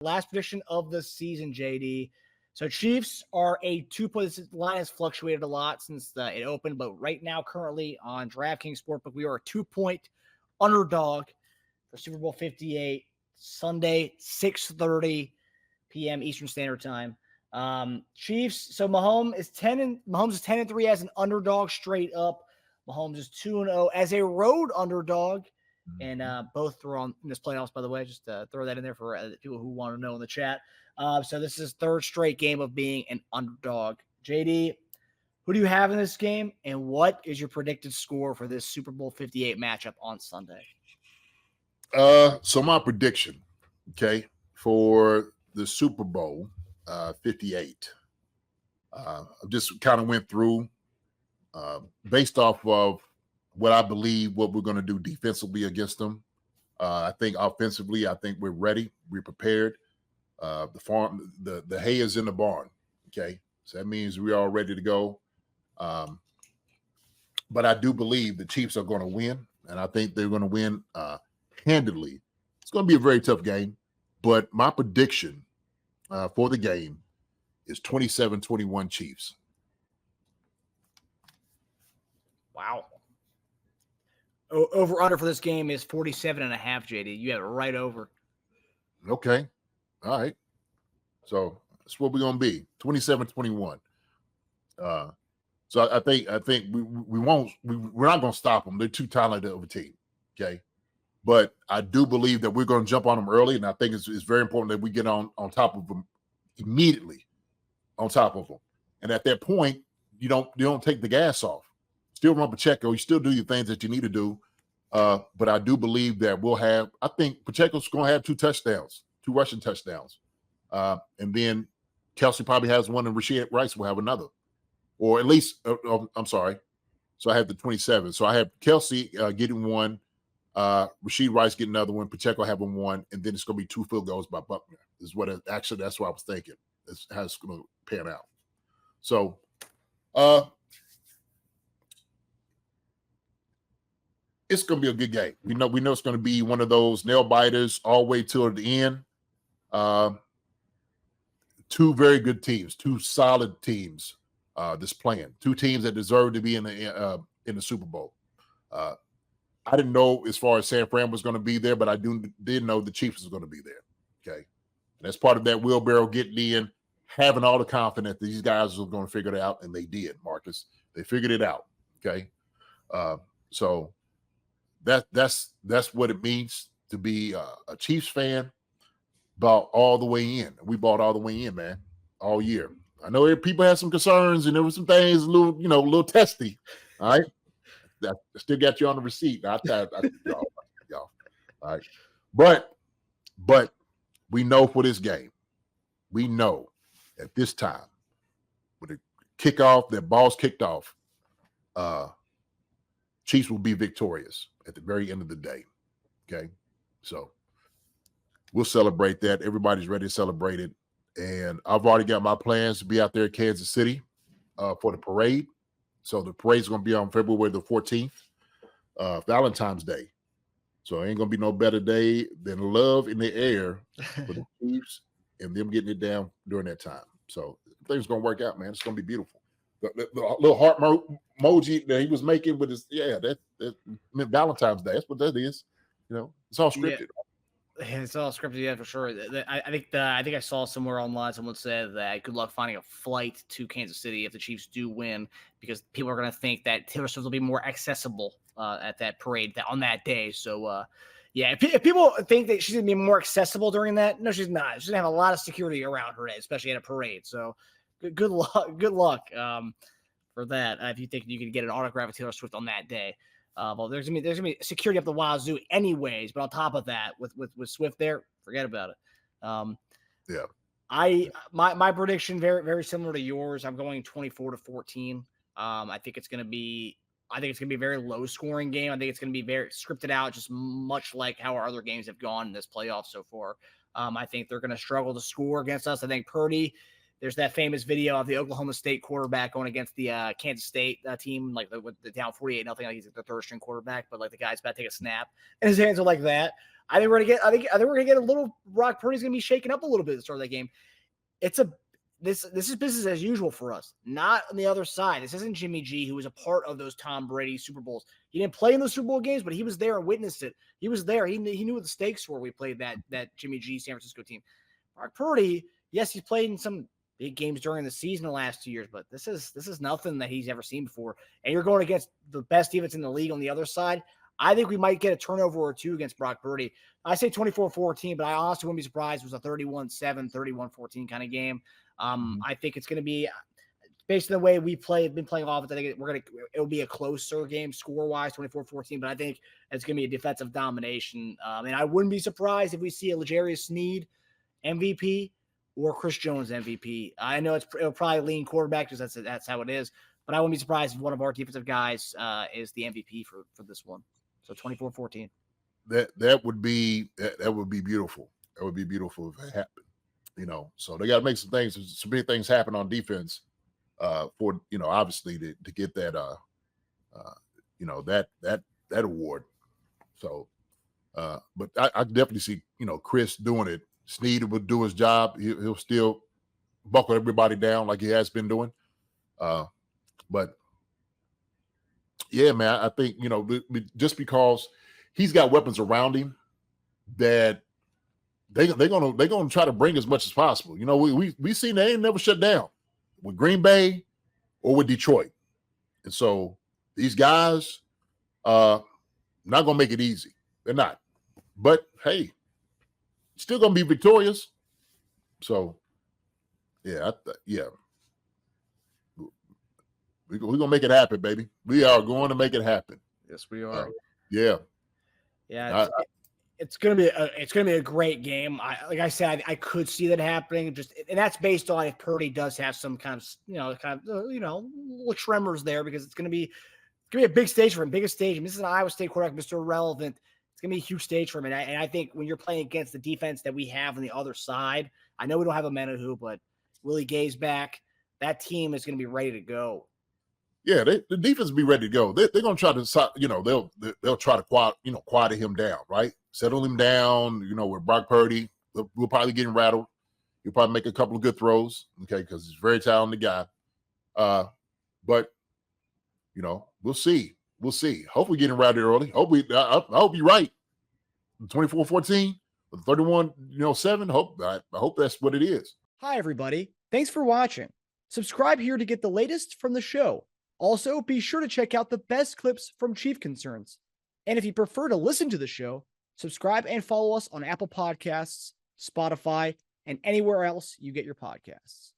last prediction of the season, JD. So Chiefs are a 2-point. This line has fluctuated a lot since it opened, but right now, currently on DraftKings Sportsbook, we are a 2-point underdog for Super Bowl 58, Sunday, 6:30 p.m. Eastern Standard Time. Chiefs. So Mahomes is 10-3 as an underdog straight up. Mahomes is 2-0 as a road underdog. And both were on this playoffs, by the way. Just throw that in there for people who want to know in the chat. So this is third straight game of being an underdog. JD, who do you have in this game, and what is your predicted score for this Super Bowl 58 matchup on Sunday? So my prediction, okay, for the Super Bowl 58, I just kind of went through based off of what I believe what we're going to do defensively against them. I think offensively, I think we're ready. We're prepared. The hay is in the barn. Okay. So that means we are ready to go. But I do believe the Chiefs are going to win, and I think they're going to win handedly. It's going to be a very tough game, but my prediction for the game is 27-21 Chiefs. Wow. Over under for this game is 47.5, JD. You have it right over. Okay. All right. So that's what we're going to be, 27-21. So I think we're not going to stop them. They're too talented of a team. Okay. But I do believe that we're going to jump on them early, and I think it's very important that we get on top of them immediately, on top of them. And at that point, you don't take the gas off. Still run Pacheco. You still do your things that you need to do. But I do believe that I think Pacheco's going to have 2 touchdowns, 2 rushing touchdowns. And then Kelsey probably has one, and Rashid Rice will have another. Or at least, I'm sorry. So I have the 27. So I have Kelsey getting one, Rashid Rice getting another one, Pacheco having one, and then it's going to be 2 field goals by Buckner. That's what I was thinking. That's how it's going to pan out. So, it's going to be a good game. We know it's going to be one of those nail biters all the way till the end. 2 very good teams, 2 solid teams this playing. 2 teams that deserve to be in the Super Bowl. I didn't know as far as San Fran was going to be there, but I did know the Chiefs was going to be there. Okay, and that's part of that wheelbarrow getting in, having all the confidence that these guys are going to figure it out, and they did, Marcus. They figured it out. Okay, so that's what it means to be a Chiefs fan. Bought all the way in. We bought all the way in, man, all year. I know people had some concerns, and there were some things a little testy. All right, I still got you on the receipt. I y'all. All right, but we know for this game, we know at this time, with the kickoff, that ball's kicked off, Chiefs will be victorious at the very end of the day. Okay, so we'll celebrate that. Everybody's ready to celebrate it. And I've already got my plans to be out there in Kansas City for the parade. So the parade's going to be on February the 14th, Valentine's Day. So it ain't going to be no better day than love in the air for the Chiefs and them getting it down during that time. So things going to work out, man. It's going to be beautiful. The little heart emoji that he was making with his, that meant Valentine's Day. That's what that is. It's all scripted. Yeah, it's all scripted, yeah, for sure. I think I saw somewhere online someone said that good luck finding a flight to Kansas City if the Chiefs do win, because people are going to think that Taylor Swift will be more accessible at that parade on that day. So, if people think that she's going to be more accessible during that, no, she's not. She's going to have a lot of security around her, especially at a parade. So, good luck for that. If you think you can get an autograph of Taylor Swift on that day. Well, there's gonna be security up the wazoo anyways, but on top of that, with Swift there, forget about it. My prediction very, very similar to yours. I'm going 24-14. I think it's gonna be a very low scoring game. I think it's gonna be very scripted out, just much like how our other games have gone in this playoff so far. I think they're gonna struggle to score against us. I think Purdy. There's that famous video of the Oklahoma State quarterback going against the Kansas State team, with the down 48-0, like he's the third string quarterback, but like the guy's about to take a snap, and his hands are like that. I think we're gonna get a little. Brock Purdy's gonna be shaken up a little bit at the start of that game. This is business as usual for us. Not on the other side. This isn't Jimmy G, who was a part of those Tom Brady Super Bowls. He didn't play in those Super Bowl games, but he was there and witnessed it. He was there. He knew what the stakes were. We played that Jimmy G San Francisco team. Brock Purdy, yes, he's played in some big games during the season the last 2 years, but this is nothing that he's ever seen before. And you're going against the best defense in the league on the other side. I think we might get a turnover or two against Brock Purdy. I say 24-14, but I honestly wouldn't be surprised if it was a 31-7, 31-14 kind of game. I think it's going to be based on the way we been playing offense. I think it'll be a closer game score wise, 24-14, but I think it's going to be a defensive domination. And I wouldn't be surprised if we see a L'Jarius Sneed MVP or Chris Jones MVP. I know it'll probably lean quarterback because that's how it is, but I wouldn't be surprised if one of our defensive guys is the MVP for this one. So 24-14. That would be beautiful. That would be beautiful if it happened. So they got to make some big things happen on defense for obviously to get that that award. So but I definitely see Chris doing it. Snead would do his job. He'll still buckle everybody down like he has been doing. But yeah, man, I think just because he's got weapons around him that they're gonna try to bring as much as possible. We seen they ain't never shut down with Green Bay or with Detroit, and so these guys not gonna make it easy. They're not, but hey, still gonna be victorious. So yeah, we're gonna make it happen, baby. We are going to make it happen. Yes, we are. Yeah. It's gonna be a great game. Like I said, I could see that happening. And that's based on if Purdy does have some kind of little tremors there, because it's gonna be a big stage for him, biggest stage. And this is an Iowa State quarterback, Mr. Irrelevant. It's gonna be a huge stage for him. And I think when you're playing against the defense that we have on the other side, I know we don't have a Menahu, but Willie Gay's back. That team is gonna be ready to go. Yeah, the defense will be ready to go. They're going to try to, they'll try to quiet him down, right? Settle him down. With Brock Purdy, we'll probably get him rattled. He'll probably make a couple of good throws, okay, because he's a very talented guy. But we'll see. We'll see. Hope we get him rattled early. I hope you're right. 24-14 with 31-7. I hope that's what it is. Hi, everybody. Thanks for watching. Subscribe here to get the latest from the show. Also, be sure to check out the best clips from Chief Concerns. And if you prefer to listen to the show, subscribe and follow us on Apple Podcasts, Spotify, and anywhere else you get your podcasts.